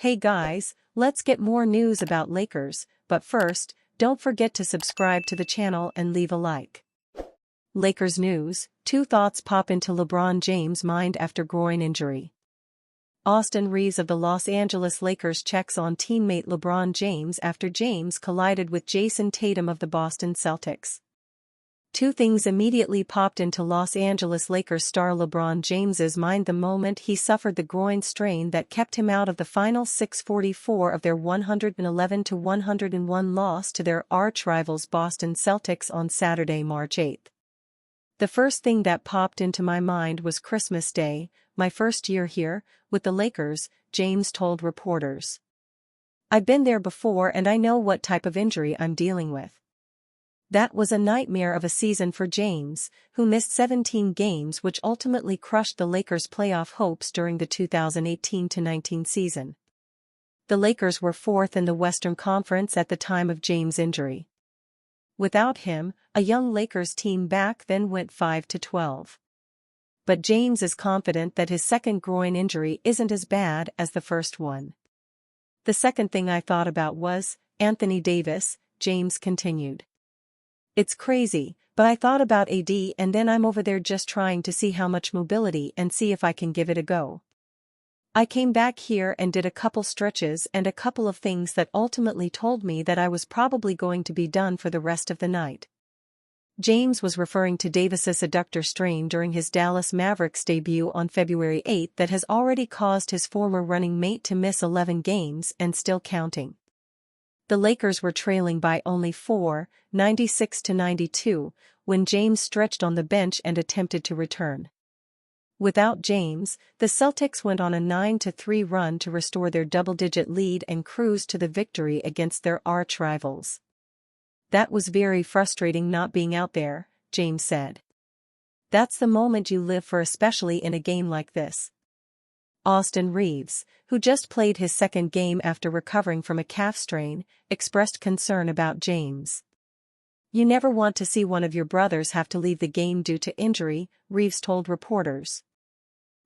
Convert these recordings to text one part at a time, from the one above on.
Hey guys, let's get more news about Lakers, but first, don't forget to subscribe to the channel and leave a like. Lakers news, two thoughts pop into LeBron James' mind after groin injury. Austin Reaves of the Los Angeles Lakers checks on teammate LeBron James after James collided with Jason Tatum of the Boston Celtics. Two things immediately popped into Los Angeles Lakers star LeBron James's mind the moment he suffered the groin strain that kept him out of the final 6:44 of their 111-101 loss to their arch-rivals Boston Celtics on Saturday, March 8. The first thing that popped into my mind was Christmas Day, my first year here, with the Lakers, James told reporters. I've been there before and I know what type of injury I'm dealing with. That was a nightmare of a season for James, who missed 17 games which ultimately crushed the Lakers' playoff hopes during the 2018-19 season. The Lakers were fourth in the Western Conference at the time of James' injury. Without him, a young Lakers team back then went 5-12. But James is confident that his second groin injury isn't as bad as the first one. The second thing I thought about was Anthony Davis, James continued. It's crazy, but I thought about AD and then I'm over there just trying to see how much mobility and see if I can give it a go. I came back here and did a couple stretches and a couple of things that ultimately told me that I was probably going to be done for the rest of the night. James was referring to Davis's adductor strain during his Dallas Mavericks debut on February 8 that has already caused his former running mate to miss 11 games and still counting. The Lakers were trailing by only 4, 96-92, when James stretched on the bench and attempted to return. Without James, the Celtics went on a 9-3 run to restore their double-digit lead and cruise to the victory against their arch-rivals. That was very frustrating not being out there, James said. That's the moment you live for, especially in a game like this. Austin Reaves, who just played his second game after recovering from a calf strain, expressed concern about James. You never want to see one of your brothers have to leave the game due to injury, Reaves told reporters.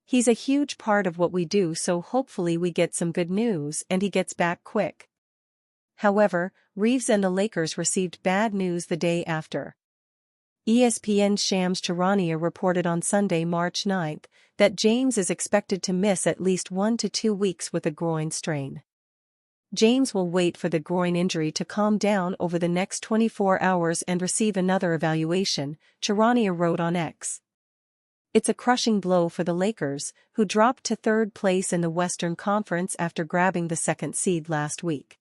He's a huge part of what we do, so hopefully we get some good news and he gets back quick. However, Reaves and the Lakers received bad news the day after. ESPN's Shams Charania reported on Sunday, March 9, that James is expected to miss at least 1 to 2 weeks with a groin strain. James will wait for the groin injury to calm down over the next 24 hours and receive another evaluation, Charania wrote on X. It's a crushing blow for the Lakers, who dropped to third place in the Western Conference after grabbing the second seed last week.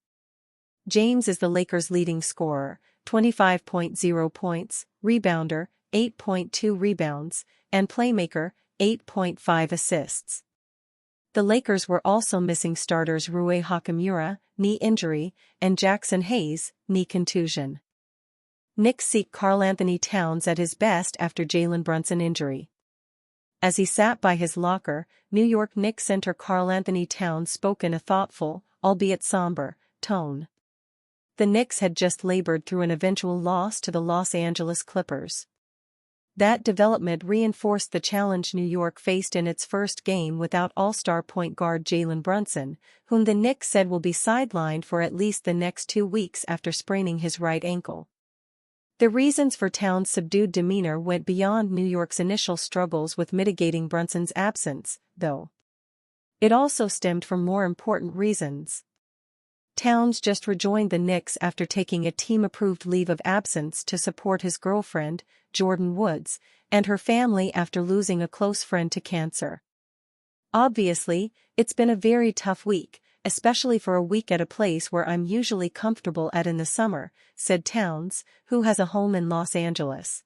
James is the Lakers' leading scorer, 25.0 points, rebounder, 8.2 rebounds, and playmaker, 8.5 assists. The Lakers were also missing starters Rui Hachimura, knee injury, and Jackson Hayes, knee contusion. Knicks seek Karl-Anthony Towns at his best after Jalen Brunson injury. As he sat by his locker, New York Knicks center Karl-Anthony Towns spoke in a thoughtful, albeit somber, tone. The Knicks had just labored through an eventual loss to the Los Angeles Clippers. That development reinforced the challenge New York faced in its first game without all-star point guard Jalen Brunson, whom the Knicks said will be sidelined for at least the next 2 weeks after spraining his right ankle. The reasons for Towns' subdued demeanor went beyond New York's initial struggles with mitigating Brunson's absence, though. It also stemmed from more important reasons. Towns just rejoined the Knicks after taking a team-approved leave of absence to support his girlfriend, Jordan Woods, and her family after losing a close friend to cancer. Obviously, it's been a very tough week, especially for a week at a place where I'm usually comfortable at in the summer, said Towns, who has a home in Los Angeles.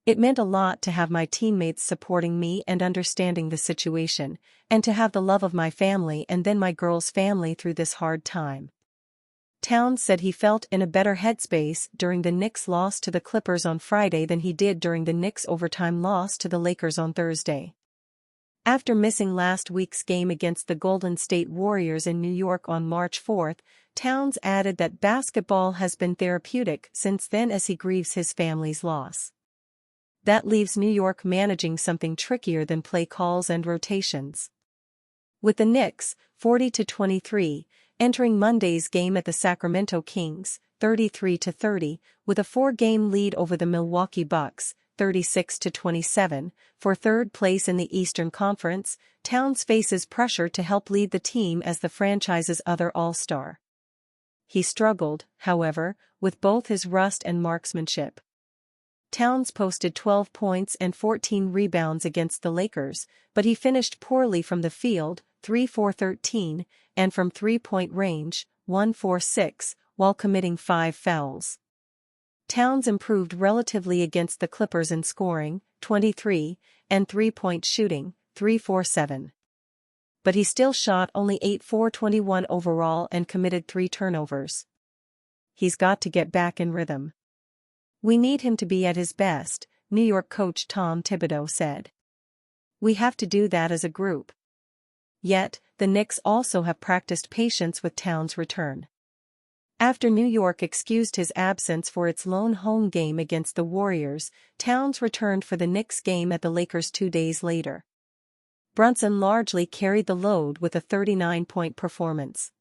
It meant a lot to have my teammates supporting me and understanding the situation, and to have the love of my family and then my girl's family through this hard time. Towns said he felt in a better headspace during the Knicks' loss to the Clippers on Friday than he did during the Knicks' overtime loss to the Lakers on Thursday. After missing last week's game against the Golden State Warriors in New York on March 4, Towns added that basketball has been therapeutic since then as he grieves his family's loss. That leaves New York managing something trickier than play calls and rotations. With the Knicks, 40-23, entering Monday's game at the Sacramento Kings, 33-30, with a 4-game lead over the Milwaukee Bucks, 36-27, for third place in the Eastern Conference. Towns faces pressure to help lead the team as the franchise's other all-star. He struggled, however, with both his rust and marksmanship. Towns posted 12 points and 14 rebounds against the Lakers, but he finished poorly from the field, 3-for-13, and from three-point range, 1-for-6, while committing 5 fouls. Towns improved relatively against the Clippers in scoring, 23, and three-point shooting, 3-for-7. But he still shot only 8-for-21 overall and committed 3 turnovers. He's got to get back in rhythm. "We need him to be at his best," New York coach Tom Thibodeau said. "We have to do that as a group." Yet, the Knicks also have practiced patience with Towns' return. After New York excused his absence for its lone home game against the Warriors, Towns returned for the Knicks game at the Lakers 2 days later. Brunson largely carried the load with a 39-point performance.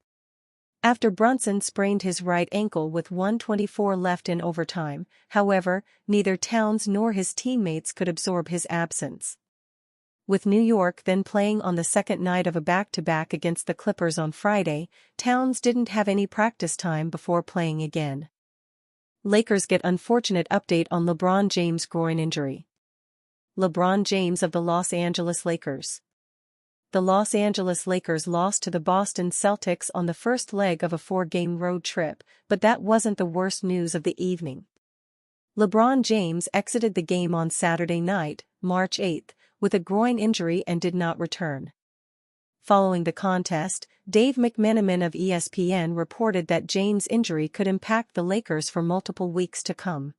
After Brunson sprained his right ankle with 1:24 left in overtime, however, neither Towns nor his teammates could absorb his absence. With New York then playing on the second night of a back-to-back against the Clippers on Friday, Towns didn't have any practice time before playing again. Lakers get unfortunate update on LeBron James' groin injury. LeBron James of the Los Angeles Lakers. The Los Angeles Lakers lost to the Boston Celtics on the first leg of a 4-game road trip, but that wasn't the worst news of the evening. LeBron James exited the game on Saturday night, March 8, with a groin injury and did not return. Following the contest, Dave McMenamin of ESPN reported that James' injury could impact the Lakers for multiple weeks to come.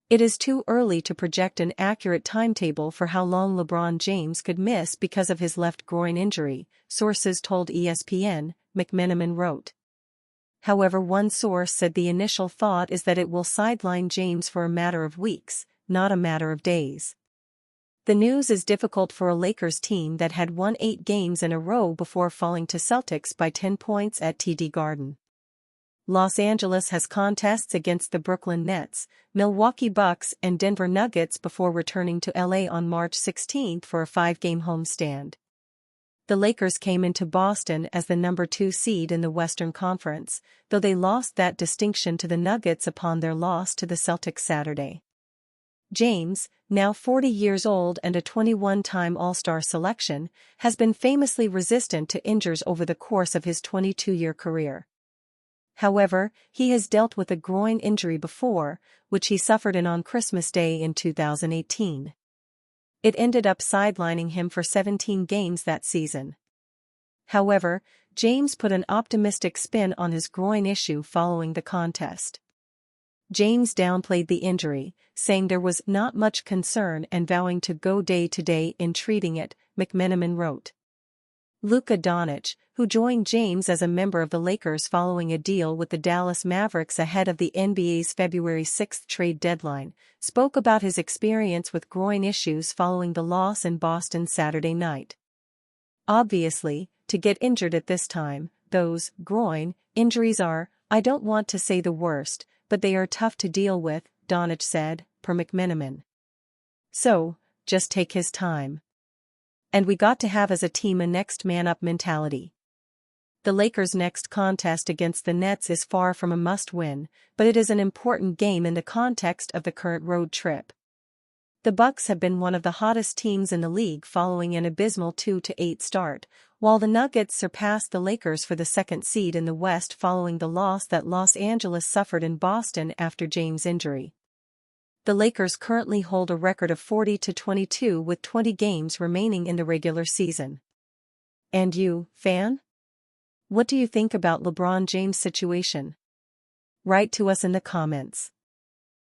"It is too early to project an accurate timetable for how long LeBron James could miss because of his left groin injury," sources told ESPN, McMenamin wrote. However, one source said the initial thought is that it will sideline James for a matter of weeks, not a matter of days. The news is difficult for a Lakers team that had won 8 games in a row before falling to Celtics by 10 points at TD Garden. Los Angeles has contests against the Brooklyn Nets, Milwaukee Bucks and Denver Nuggets before returning to LA on March 16 for a 5-game homestand. The Lakers came into Boston as the number 2 seed in the Western Conference, though they lost that distinction to the Nuggets upon their loss to the Celtics Saturday. James, now 40 years old and a 21-time All-Star selection, has been famously resistant to injuries over the course of his 22-year career. However, he has dealt with a groin injury before, which he suffered on Christmas Day in 2018. It ended up sidelining him for 17 games that season. However, James put an optimistic spin on his groin issue following the contest. James downplayed the injury, saying there was not much concern and vowing to go day to day in treating it, McMenamin wrote. Luka Doncic, who joined James as a member of the Lakers following a deal with the Dallas Mavericks ahead of the NBA's February 6 trade deadline, spoke about his experience with groin issues following the loss in Boston Saturday night. "Obviously, to get injured at this time, those groin injuries are, I don't want to say the worst, but they are tough to deal with," Doncic said, per McMenamin. "So, just take his time. And we got to have as a team a next man up mentality." The Lakers' next contest against the Nets is far from a must-win, but it is an important game in the context of the current road trip. The Bucks have been one of the hottest teams in the league following an abysmal 2-8 start, while the Nuggets surpassed the Lakers for the second seed in the West following the loss that Los Angeles suffered in Boston after James' injury. The Lakers currently hold a record of 40-22 with 20 games remaining in the regular season. And you, fan? What do you think about LeBron James' situation? Write to us in the comments.